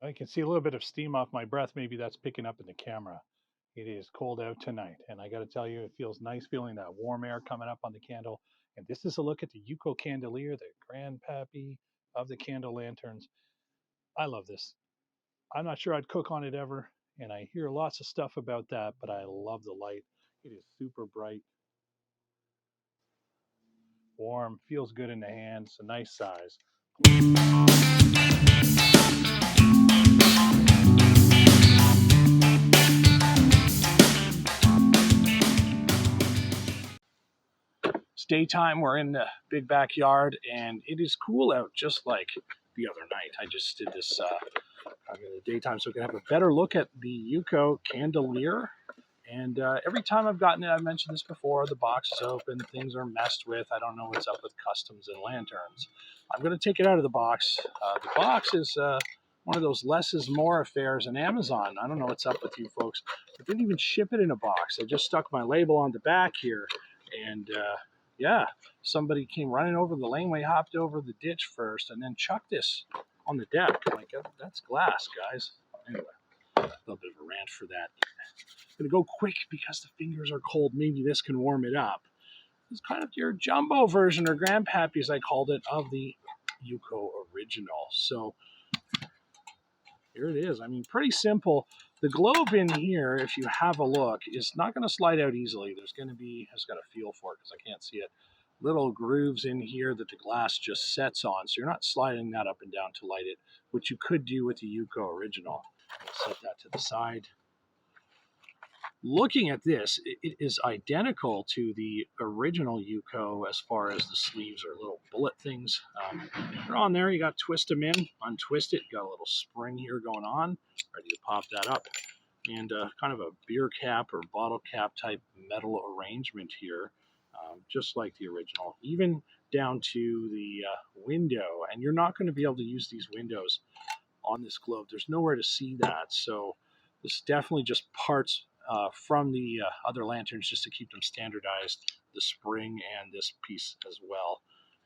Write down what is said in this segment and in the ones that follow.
I can see a little bit of steam off my breath. Maybe that's picking up in the camera. It is cold out tonight, and I got to tell you, it feels nice feeling that warm air coming up on the candle. And this is a look at the UCO Candalier, the grandpappy of the candle lanterns. I love this. I'm not sure I'd cook on it ever, and I hear lots of stuff about that, but I love the light. It is super bright, warm, feels good in the hands, a nice size. It's daytime. We're in the big backyard, and it is cool out, just like the other night. I just did this in the daytime so we can have a better look at the UCO Candalier. And every time I've gotten it, I've mentioned this before, the box is open, things are messed with. I don't know what's up with customs and lanterns. I'm going to take it out of the box. The box is one of those less is more affairs in Amazon. I don't know what's up with you folks. I didn't even ship it in a box. I just stuck my label on the back here. And yeah, somebody came running over the laneway, hopped over the ditch first, and then chucked this on the deck. Like, that's glass, guys. Anyway, a little bit of a rant for that. I'm going to go quick because the fingers are cold. Maybe this can warm it up. It's kind of your jumbo version, or grandpappy, as I called it, of the UCO original. So here it is. I mean, pretty simple. The globe in here, if you have a look, is not going to slide out easily. There's going to be, I just got to feel for it because I can't see it, little grooves in here that the glass just sets on. So you're not sliding that up and down to light it, which you could do with the UCO original. I'll set that to the side. Looking at this, it is identical to the original UCO as far as the sleeves are little bullet things. They're on there. You got to twist them in, untwist it. You got a little spring here going on, ready to pop that up. And kind of a beer cap or bottle cap type metal arrangement here, just like the original, even down to the window. And you're not going to be able to use these windows on this globe. There's nowhere to see that. So this is definitely just parts from the other lanterns just to keep them standardized, the spring and this piece as well.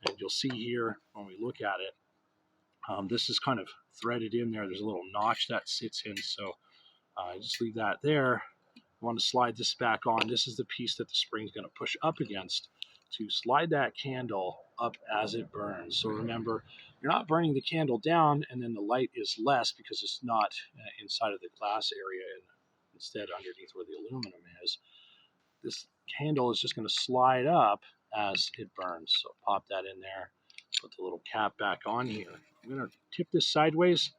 And you'll see here when we look at it, this is kind of threaded in there. There's a little notch that sits in, so just leave that there. I want to slide this back on. This is the piece that the spring is going to push up against to slide that candle up as it burns. So remember, you're not burning the candle down and then the light is less because it's not inside of the glass area and instead underneath where the aluminum is. This candle is just going to slide up as it burns. So pop that in there, put the little cap back on here. I'm going to tip this sideways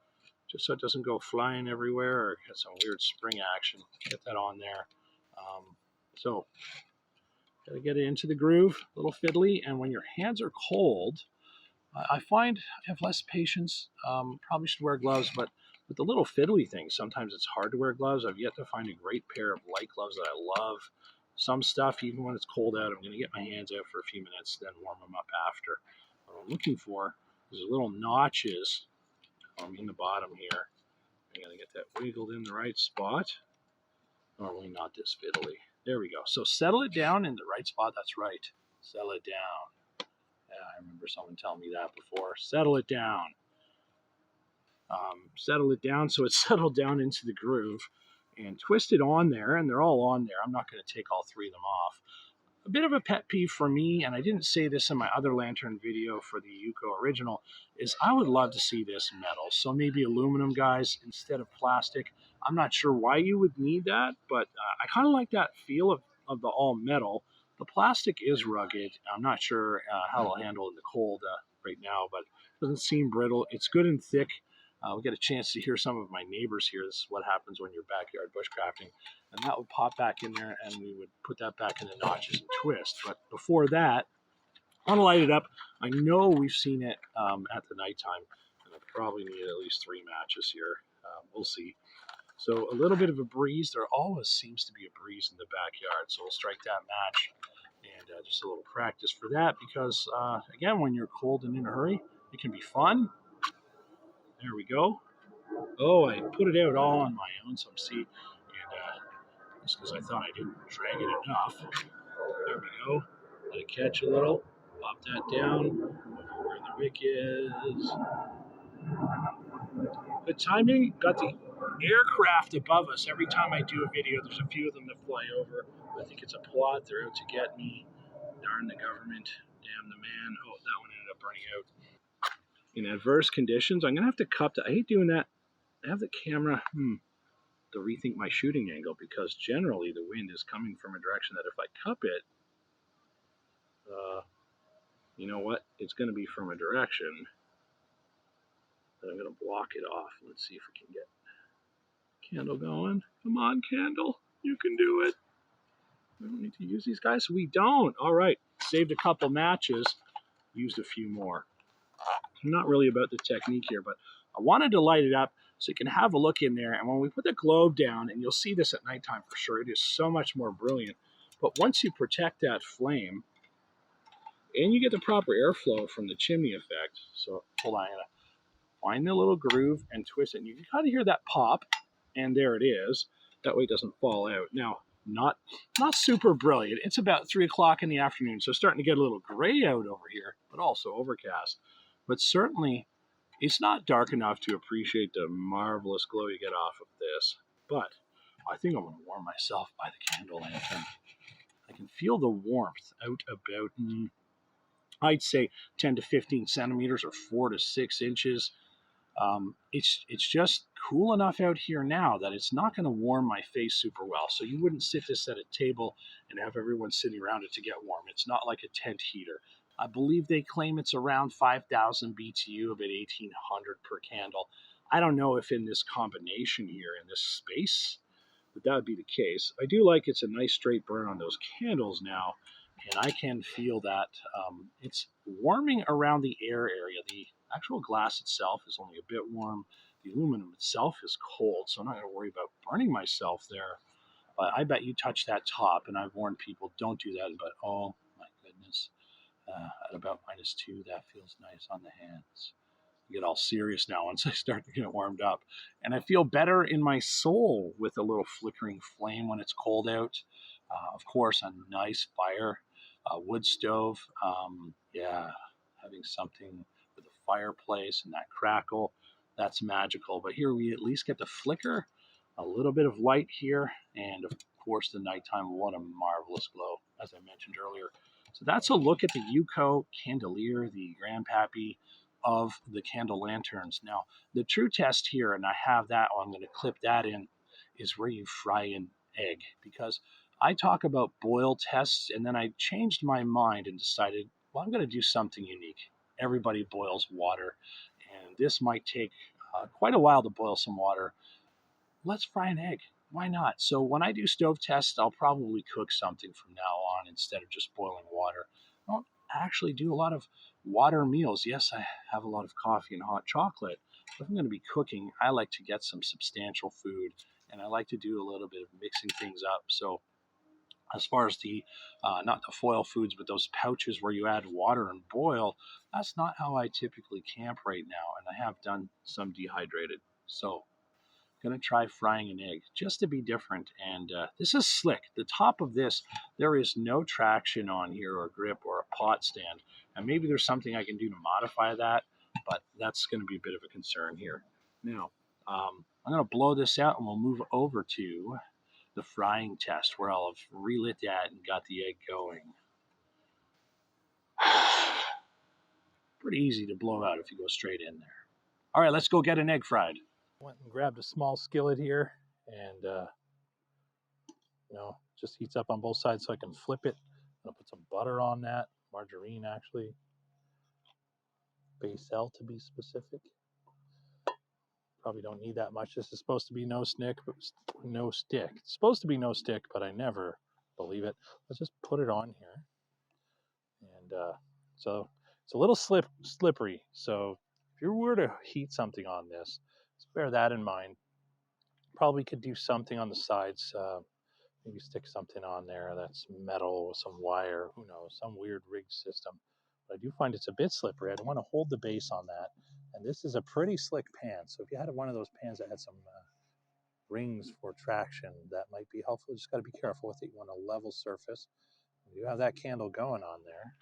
just so it doesn't go flying everywhere or get some weird spring action. Get that on there. So gotta get it into the groove, a little fiddly, and when your hands are cold, I find I have less patience. Probably should wear gloves, but with the little fiddly things, sometimes it's hard to wear gloves. I've yet to find a great pair of light gloves that I love. Some stuff, even when it's cold out, I'm going to get my hands out for a few minutes, then warm them up after. What I'm looking for is little notches in the bottom here. I'm going to get that wiggled in the right spot. Normally not this fiddly. There we go. So settle it down in the right spot. That's right. Settle it down. Yeah, I remember someone telling me that before. Settle it down. Settle it down so it's settled down into the groove and twist it on there, and they're all on there. I'm not going to take all three of them off. A bit of a pet peeve for me, and I didn't say this in my other lantern video for the UCO original, is I would love to see this metal. So maybe aluminum, guys, instead of plastic. I'm not sure why you would need that, but I kind of like that feel of the all metal. The plastic is rugged. I'm not sure how it'll handle in the cold right now, but it doesn't seem brittle. It's good and thick. We get a chance to hear some of my neighbors here. This is what happens when you're backyard bushcrafting. And that would pop back in there, and we would put that back in the notches and twist. But before that, I want to light it up. I know we've seen it at the nighttime, and I probably need at least 3 matches here. We'll see. So a little bit of a breeze. There always seems to be a breeze in the backyard, so we'll strike that match. And just a little practice for that because, again, when you're cold and in a hurry, it can be fun. There we go. Oh, I put it out all on my own, so I'm see. And just because I thought I didn't drag it enough. There we go. Let it catch a little. Pop that down. Over where the wick is. The timing, got the aircraft above us. Every time I do a video, there's a few of them that fly over. I think it's a plot. They're out to get me. Darn the government. Damn the man. Oh, that one ended up burning out. In adverse conditions, I'm going to have to cup that. I hate doing that. I have the camera to rethink my shooting angle because generally the wind is coming from a direction that if I cup it, you know what? It's going to be from a direction that I'm going to block it off. Let's see if we can get candle going. Come on, candle. You can do it. We don't need to use these guys. We don't. All right. Saved a couple matches. Used a few more. I'm not really about the technique here, but I wanted to light it up so you can have a look in there. And when we put the globe down, and you'll see this at nighttime for sure, it is so much more brilliant. But once you protect that flame, and you get the proper airflow from the chimney effect. So hold on, I'm gonna find the little groove and twist it. And you can kind of hear that pop, and there it is. That way it doesn't fall out. Now, not super brilliant. It's about 3 o'clock in the afternoon, so starting to get a little gray out over here, but also overcast. But certainly, it's not dark enough to appreciate the marvelous glow you get off of this. But I think I'm going to warm myself by the candle lantern. I can feel the warmth out about, I'd say 10 to 15 centimeters or 4 to 6 inches. It's just cool enough out here now that it's not going to warm my face super well. So you wouldn't sit this at a table and have everyone sitting around it to get warm. It's not like a tent heater. I believe they claim it's around 5,000 BTU, about 1,800 per candle. I don't know if in this combination here, in this space, that would be the case. I do like it's a nice straight burn on those candles now, and I can feel that it's warming around the air area. The actual glass itself is only a bit warm. The aluminum itself is cold, so I'm not going to worry about burning myself there. But I bet you touch that top, and I've warned people, don't do that. But oh my goodness, at about -2, that feels nice on the hands. I get all serious now once I start to get warmed up. And I feel better in my soul with a little flickering flame when it's cold out. Of course, a nice fire, a wood stove. Yeah, having something with a fireplace and that crackle, that's magical. But here we at least get the flicker, a little bit of light here, and of course the nighttime. What a marvelous glow, as I mentioned earlier. So that's a look at the UCO Candalier, the grandpappy of the candle lanterns. Now, the true test here, and I have that, I'm going to clip that in, is where you fry an egg. Because I talk about boil tests, and then I changed my mind and decided, well, I'm going to do something unique. Everybody boils water, and this might take quite a while to boil some water. Let's fry an egg. Why not? So when I do stove tests, I'll probably cook something from now on instead of just boiling water. I don't actually do a lot of water meals. Yes, I have a lot of coffee and hot chocolate. But if I'm going to be cooking, I like to get some substantial food, and I like to do a little bit of mixing things up. So as far as the, not the foil foods, but those pouches where you add water and boil, that's not how I typically camp right now. And I have done some dehydrated. So gonna try frying an egg just to be different. And this is slick. The top of this, there is no traction on here or grip or a pot stand. And maybe there's something I can do to modify that, but that's gonna be a bit of a concern here. Now, I'm gonna blow this out and we'll move over to the frying test where I'll have relit that and got the egg going. Pretty easy to blow out if you go straight in there. All right, let's go get an egg fried. Went and grabbed a small skillet here, and just heats up on both sides so I can flip it. I'm gonna put some butter on that, margarine actually, basil to be specific. Probably don't need that much. This is supposed to be no stick, but no stick. It's supposed to be no stick, but I never believe it. Let's just put it on here, and so it's a little slippery. So if you were to heat something on this, just bear that in mind. Probably could do something on the sides. Maybe stick something on there that's metal with some wire, who knows, some weird rigged system. But I do find it's a bit slippery. I don't want to hold the base on that. And this is a pretty slick pan. So if you had one of those pans that had some rings for traction, that might be helpful. Just got to be careful with it. You want a level surface. You have that candle going on there.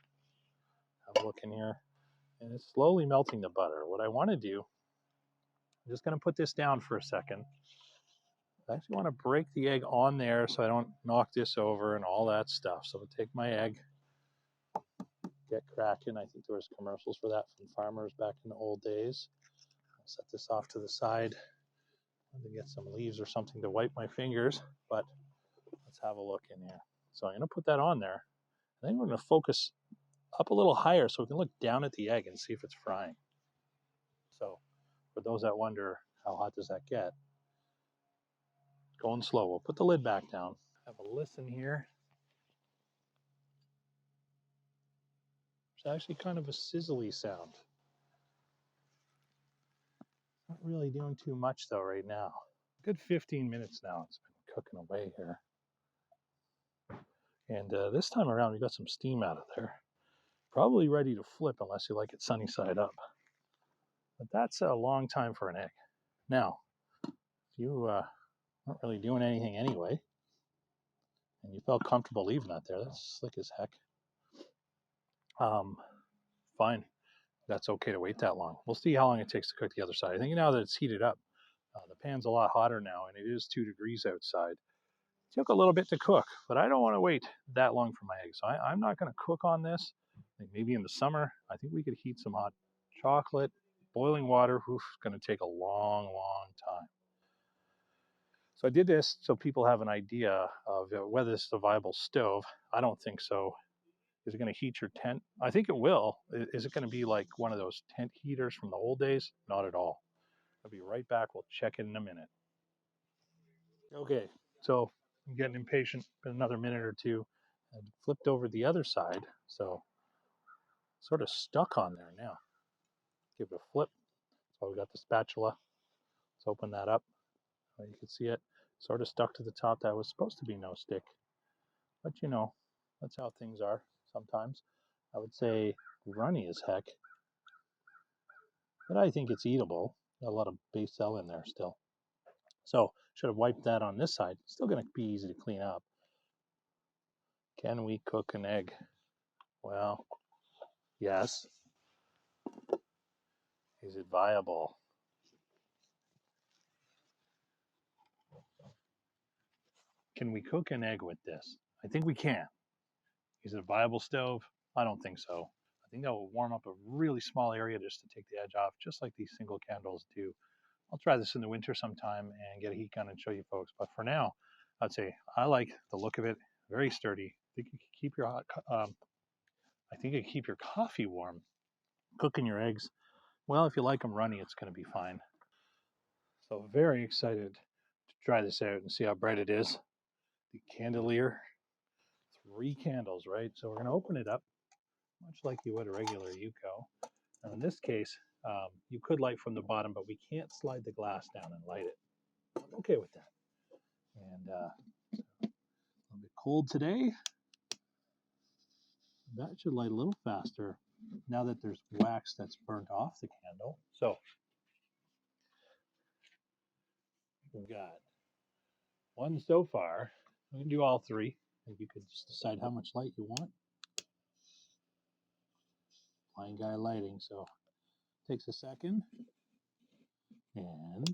Have a look in here. And it's slowly melting the butter. What I want to do I'm just going to put this down for a second. I actually want to break the egg on there so I don't knock this over and all that stuff. So I'll take my egg, get cracking. I think there was commercials for that from farmers back in the old days. I'll set this off to the side to get some leaves or something to wipe my fingers, but let's have a look in here. So I'm going to put that on there. I think we're going to focus up a little higher so we can look down at the egg and see if it's frying. So for those that wonder how hot does that get, going slow. We'll put the lid back down. Have a listen here. It's actually kind of a sizzly sound. Not really doing too much though right now. Good 15 minutes now it's been cooking away here. And this time around we got some steam out of there. Probably ready to flip unless you like it sunny side up. But that's a long time for an egg. Now, if you aren't really doing anything anyway, and you felt comfortable leaving that there, that's slick as heck. Fine. That's okay to wait that long. We'll see how long it takes to cook the other side. I think now that it's heated up, the pan's a lot hotter now, and it is 2 degrees outside. It took a little bit to cook, but I don't want to wait that long for my eggs. So I'm not going to cook on this. I think maybe in the summer, I think we could heat some hot chocolate, boiling water. Oof, it's going to take a long, long time. So I did this so people have an idea of whether this is a viable stove. I don't think so. Is it going to heat your tent? I think it will. Is it going to be like one of those tent heaters from the old days? Not at all. I'll be right back. We'll check it in a minute. Okay, so I'm getting impatient. Been another minute or two. I flipped over the other side, so sort of stuck on there now. Give it a flip. So we got the spatula. Let's open that up. You can see it sort of stuck to the top. That was supposed to be no stick, but you know, that's how things are sometimes. I would say runny as heck, but I think it's eatable. Got a lot of base cell in there still. So should have wiped that on this side. Still going to be easy to clean up. Can we cook an egg? Well, yes. Is it viable? Can we cook an egg with this? I think we can. Is it a viable stove? I don't think so. I think that will warm up a really small area just to take the edge off, just like these single candles do. I'll try this in the winter sometime and get a heat gun and show you folks. But for now, I'd say I like the look of it. Very sturdy. I think you can keep your I think you can keep your coffee warm. Cooking your eggs, well, if you like them runny, it's going to be fine. So very excited to try this out and see how bright it is. The Candalier, 3 candles, right? So we're going to open it up, much like you would a regular UCO. Now in this case, you could light from the bottom, but we can't slide the glass down and light it. I'm okay with that. And a little bit cold today. That should light a little faster now that there's wax that's burnt off the candle. So we've got one so far. We can do all 3. And you could just decide how much light you want. Blind guy lighting, so it takes a second. And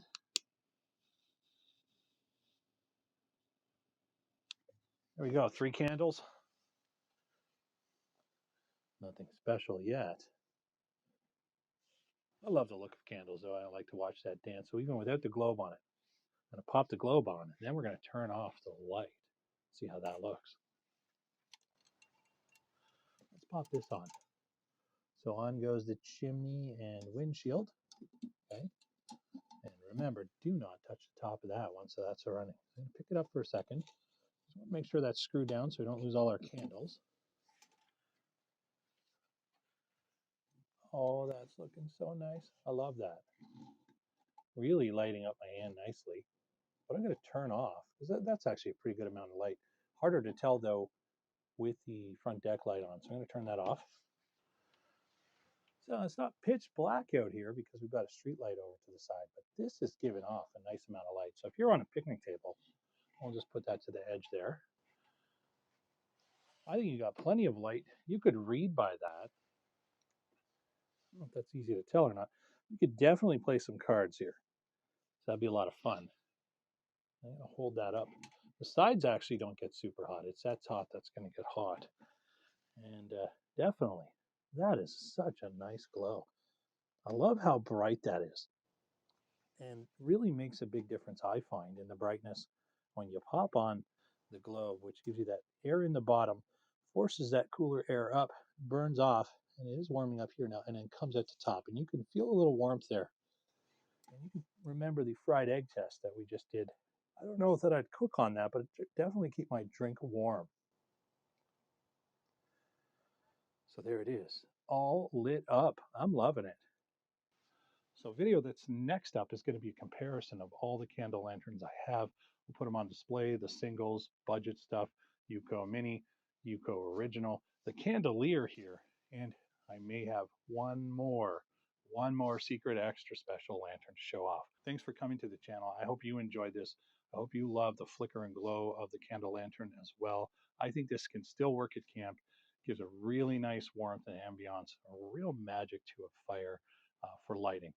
there we go, 3 candles. Nothing special yet. I love the look of candles, though. I like to watch that dance. So even without the globe on it, I'm going to pop the globe on, and then we're going to turn off the light. See how that looks. Let's pop this on. So on goes the chimney and windshield. Okay. And remember, do not touch the top of that one, so that's running. I'm going to pick it up for a second. Just want to make sure that's screwed down so we don't lose all our candles. Oh, that's looking so nice. I love that. Really lighting up my hand nicely. But I'm going to turn off, because that's actually a pretty good amount of light. Harder to tell, though, with the front deck light on. So I'm going to turn that off. So it's not pitch black out here because we've got a street light over to the side, but this is giving off a nice amount of light. So if you're on a picnic table, I'll just put that to the edge there. I think you got plenty of light. You could read by that. I don't know if that's easy to tell or not. You could definitely play some cards here. that'd be a lot of fun. I'm going to hold that up. The sides actually don't get super hot. It's that top that's going to get hot. And definitely, that is such a nice glow. I love how bright that is. And really makes a big difference, I find, in the brightness when you pop on the globe, which gives you that air in the bottom, forces that cooler air up, burns off, and it is warming up here now, and then comes at the top. And you can feel a little warmth there. And you can remember the fried egg test that we just did. I don't know that I'd cook on that, but it definitely keep my drink warm. So there it is, all lit up. I'm loving it. So video that's next up is going to be a comparison of all the candle lanterns I have. We'll put them on display, the singles, budget stuff, UCO Mini, UCO Original, the Candalier here, and I may have one more secret extra special lantern to show off. Thanks for coming to the channel. I hope you enjoyed this. I hope you love the flicker and glow of the candle lantern as well. I think this can still work at camp. Gives a really nice warmth and ambiance, a real magic to a fire for lighting.